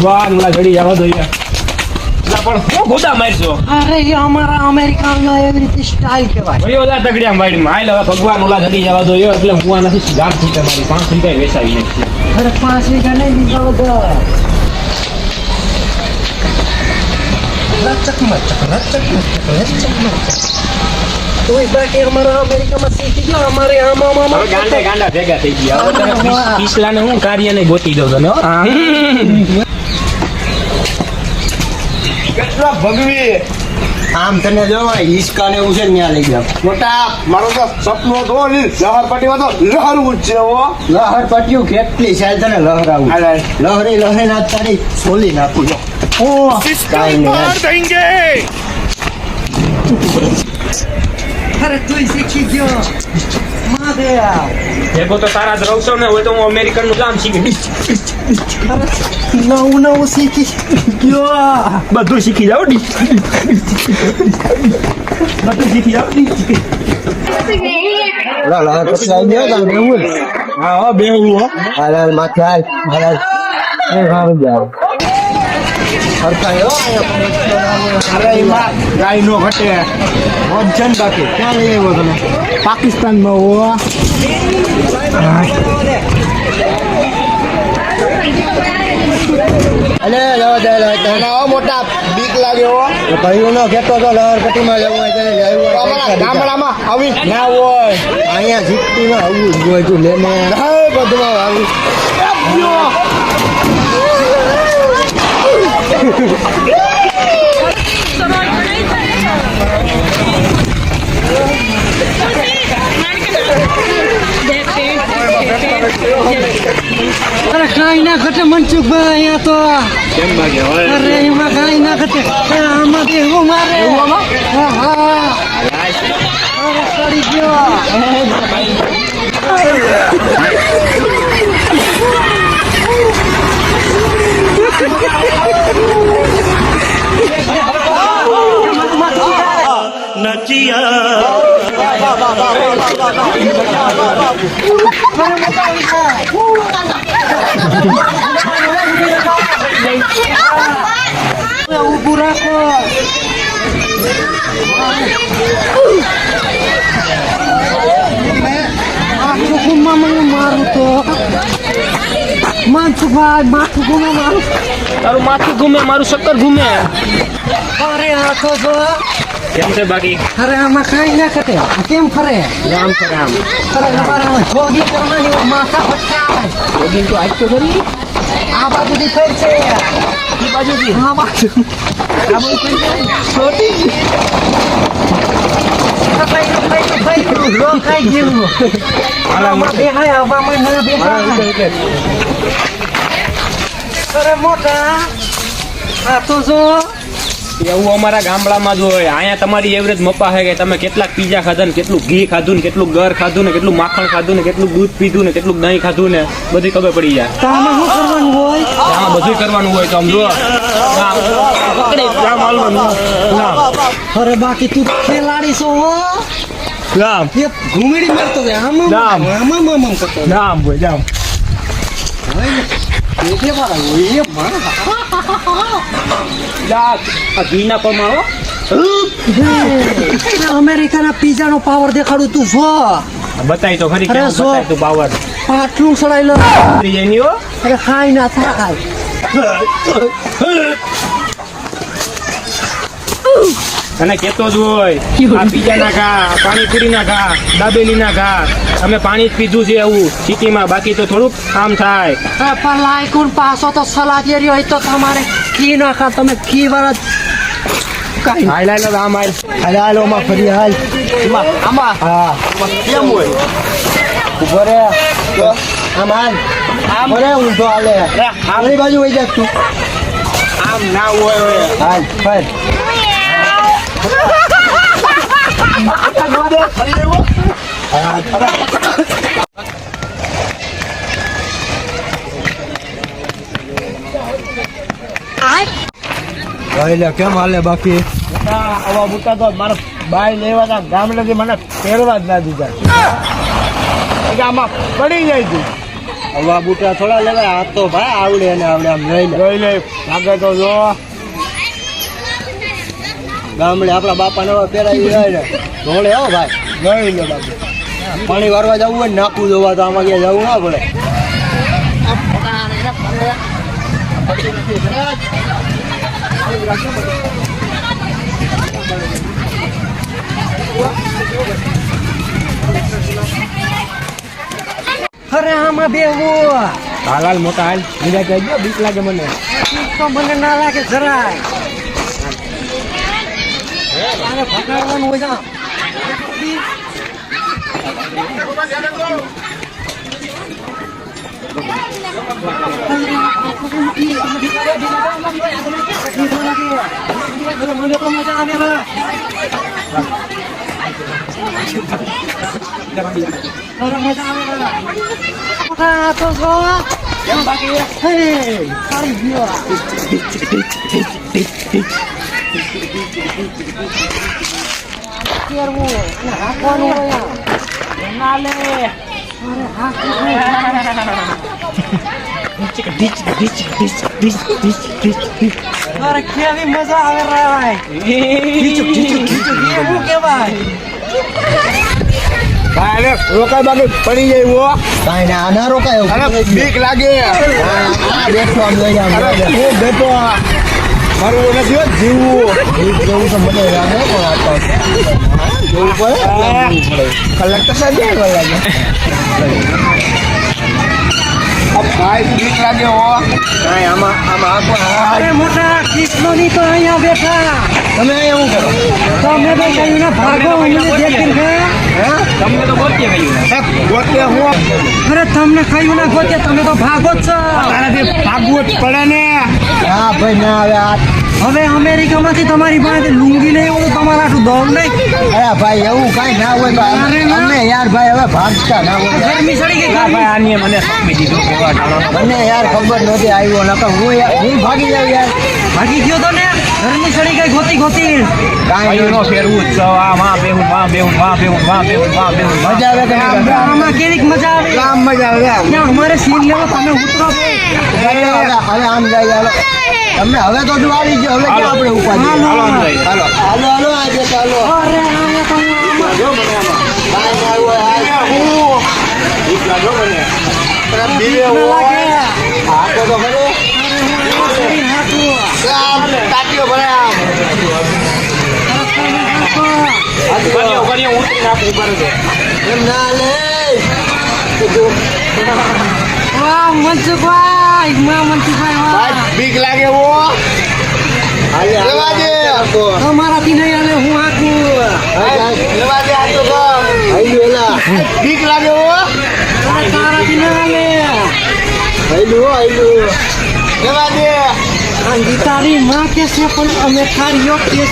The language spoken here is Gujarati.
ભગવાન ઓલા ઘડી જવા દો યાર. પણ શું ગોદા મારશો? અરે એ અમારા અમેરિકાનો એવી રીતે સ્ટાઇલ કહેવાય. ભાઈ ઓલા તગડિયા મારીમાં હાલ હવે ભગવાન ઓલા ઘડી જવા દો યાર. એટલે હું આ નથી ગાંઠ થી તમારી 5 રૂપિયા વેચાવી નાખી. અરે 5 વીઘા નહીં દીધા બધા. તોય બાકી અમારા અમેરિકામાં શીખી ગયો. અમારે આમાં હવે ગાંડા ભેગા થઈ ગયા. હવે તમે પીસલાને હું કાર્યને ગોતી દઉં તને હો. કેટલા ભગવી આમ તને જો હિસકા ને એવું છે ને ત્યાં લઈ જાવ. મોટા મારો તો સપનું હતો ને લહર પટ્ટીમાં તો લહરવું જ છે હો. લહર પટ્યું કેટલી સાલ તને લહરાવું. લહરી લહરી ના તારી છોલી નાખું જો. કાંઈ નહીં. અરે તું શીખી ગયો. ભેગો તો તારા જ રહું છો ને હોય તો હું અમેરિકન નું કામ શીખી નવું શીખી ગયો. બધું શીખી જાવ બધું શીખી જાવ. લહર પછી આવી ગયો તારે બેવું. હા બેવું હો. હાલ માથે હાલ હાલ એ ભાવ જાવ. હરખાયો અરે એમાં ગાય નો ઘટે વજન બાકી ક્યાં લઈ આવ્યો તમે? પાકિસ્તાનમાં હો. અલે ના મોટા બીક લાગે હો. ભાઈઓ નો કહેતો તો લહરપટ્ટીમાં જવું હોય ત્યારે અમારા ગામડામાં આવી ના હોય. અહીંયા જીતતીમાં આવવું જ હોય. તું લેને બધું આવું. અરે કાંઈ ના ઘટે મનસુખભાઈ અહીંયા તો. અરે એમાં કાંઈ ના ઘટે. આમાં એવું મારે હા હા. અરે સડી ગયો. ઊભું રાખો. મારું તો મનસુખભાઈ માથું ઘૂમે મારું. તારું માથું ઘૂમે મારું શક્કર ઘૂમે. અરે આ તો જો. કેમ છે બાકી? અરે આમાં કાંઈ ના ઘટે. કેમ ફરે આમ કરે આમ. અરે અમારા જોગી કરવાની માથા ફટકાય. જોગિંગ તો આજ તો કરી. આ બાજુથી ફરશે. એ બાજુથી આ બાજુ આ બાજુ કરી દે. છોટી રોકાઈ ગયું. આમાં બેહાય આવામાં ના બેહાય. અરે મોટા આ તો જો એવું અમારા ગામડામાં જ હોય. અહીંયા તમારી એવરેજ મપ્પા છે કે તમે કેટલાક પીઝા ખાધા ને કેટલું ઘી ખાધું ને કેટલું ગર ખાધું ને કેટલું માખણ ખાધું ને કેટલું દૂધ પીધું ને કેટલું દહીં ખાધું ને બધી ખબર પડી જાય. તામાં શું કરવાનું હોય? આમાં બધું કરવાનું હોય તો આમ જો આમ હાલવાનું. અરે બાકી તું ખેલાડી છો હો. રામ એ ઘૂમડી મારતો જાય. આમાં નામ. આમાં આમાં કરતો જાય. રામ બોલ જામ. એ મારા હોય એ મારા. આ ઘીના પમાવો. અમેરિકાના પીઝાનો પાવર દેખાડું તું જો. બતાય તો ખરી અરે કેમ જો. બતાય તું પાવર. આટલું સડાઈ લો. એની હો. અરે ખાઈ ના થાય. તને કેતો જ હોય આ પીઝા ના ખા, પાણીપુરી ના ખા, દાબેલી ના ખા. અમે પાણી જ પીધું છે એવું સિટીમાં. બાકી તો થોડુંક આમ થાય. પણ લાયકુન પાસો તો સલાહ દે રહ્યો હોય તો તમારે કી ના ખા. તમે કી વાળા કાઈ હાલ હાલ આમ હાલ. હાલ હાલો માં ફરી હાલ. આમાં હા કેમ હોય? ઉભો રે. આમ હાલ. આમ રે ઊંધો હાલે. આગળી બાજુ વઈ જા તું. આમ ના હોય હોય. હાલ ફર. કેમ હાલે બાકી? આવા બુટા તો મારા બાય લેવાના ગામડેથી મને પહેરવા જ ના દીધા. આમાં પડી જાય તું. હવા બુટા થોડા લેવાય આ તો ભાઈ આવડે ને આવડે આમ લઈ લે લાગે તો જો ગામડે આપણા બાપા નવા પહેરાવી જાય ને ધોળે હો ભાઈ લઈ લે બાપુ પાણી વારવા જવું હોય ને નાખવું જોવા તો આમાં ક્યાં જવું ના પડે અરે આમાં બેવું હાલ મોટા હાલ બીજા કહી દો બીક લાગે મને તો મને ના લાગે જરાય તારે ભગાડવાનું હોય જા મને તો મજા આવે અરે મજા આવે તો જો કેમ બાકી હે સારી ગયો કેરવું હાકવાનું હોય ના લે અરે અરે કેવી મજા આવે રાય એવું કેવાય ભાઈ રોકાય બાકી પડી જાય વો કાઈ ના ના રોકાય અરે બીક લાગે બેઠો આમ લઈ આમ હું બેઠો મારું નથી હો જીવવું જેવું તો મને લાગે પણ આ તો જોવું પડે કલાક તો સાંજે લાગે ભાઈ બીક લાગે હો કાઈ આમાં અરે મોટા કૃષ્ણની તો અહીંયા બેઠા તમે એવું કરો તમે તો કહ્યું ને ભાગો અમને દેખીને ગયા તમને તો ગોતીએ કહ્યું ગોતે હું અરે તમને કહ્યું ને ગોતે તમે તો ભાગો જ છો તારાથી ભાગવું જ પડે ને હા ભાઈ ના હવે આ હવે અમેરિકામાંથી તમારી પાસે લુંગી નહીં એવું તમારા આટલું દોડ નહીં અરે ભાઈ એવું કઈ ના હોય ભાઈ અમે યાર ભાઈ હવે ભાગતા ના હોય ગરમી સડી ગઈ ભાઈ આની મને સોંપી દીધું કેવા ટાળો મને યાર ખબર નહોતી આવ્યો નકર હું ભાગી જાવ યાર ભાગી ગયો તો ને ગરમી સડી ગઈ ગોતી ગોતી કાંઈ કયું નો ફેરવું જ છે આ માં બેહું મજા આવે કે આમાં કેવી મજા આવે આમ મજા આવે ત્યાં અમારે સીન લેવો તમે ઉતરો હવે આમ જાય હાલો તમે હવે તો જો આવી ગયો હવે ક્યાં આપણે ઉપાડી હાલો હાલો આજે ચાલો અરે આયા તો આમાં જો મને આમાં કાંઈ ના હોય ઠીક લાગ્યો મને તરફ દીવે ના લાગે હાથો તો ખરો શરીર હાથું આમ તાક્યો ભરે આમ કરીએ ઉતરી નાખું ઉપર એમ ના લે વાહ મનસુખભાઈ મનસુખભાઈ વાહ બીક લાગે વો લેવા દે તમારાથી નહીં અને હું હાકું લેવા દે આ તો આઈલું એલા બીક લાગે વો અરે તારાથી ના લે આઈલું લેવા દે તારી માં કે છે પણ અમે તારી યોગ કે